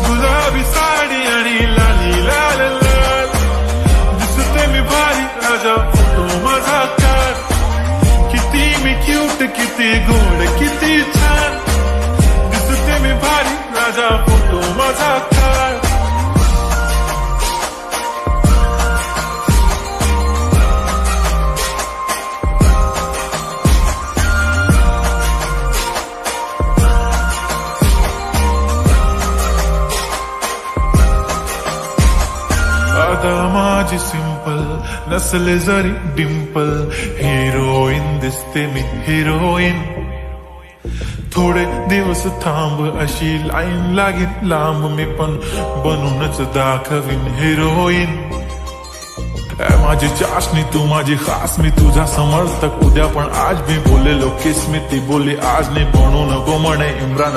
गुलाबी साडी आणि लाली लाल लाल दिसते मी भारी राजा फोटो माझा काढ किती मी क्यूट किती गोड किती छान दिसते मी भारी राजा फोटो माझा काढ आता माझी सिंपल नसले जरी डिंपल हिरोईन दिसते मी हिरोईन थोडे दिवस थांब अशी लाईन लागेल लांब मी पण बनूनच दाखवीन हिरोईन माझी चाशनी तू माझी खास मी तुझा समर्थक उद्या पण आज मी बोलेलो किस मी ती बोली आज नाही बनू नको म्हणे इम्रान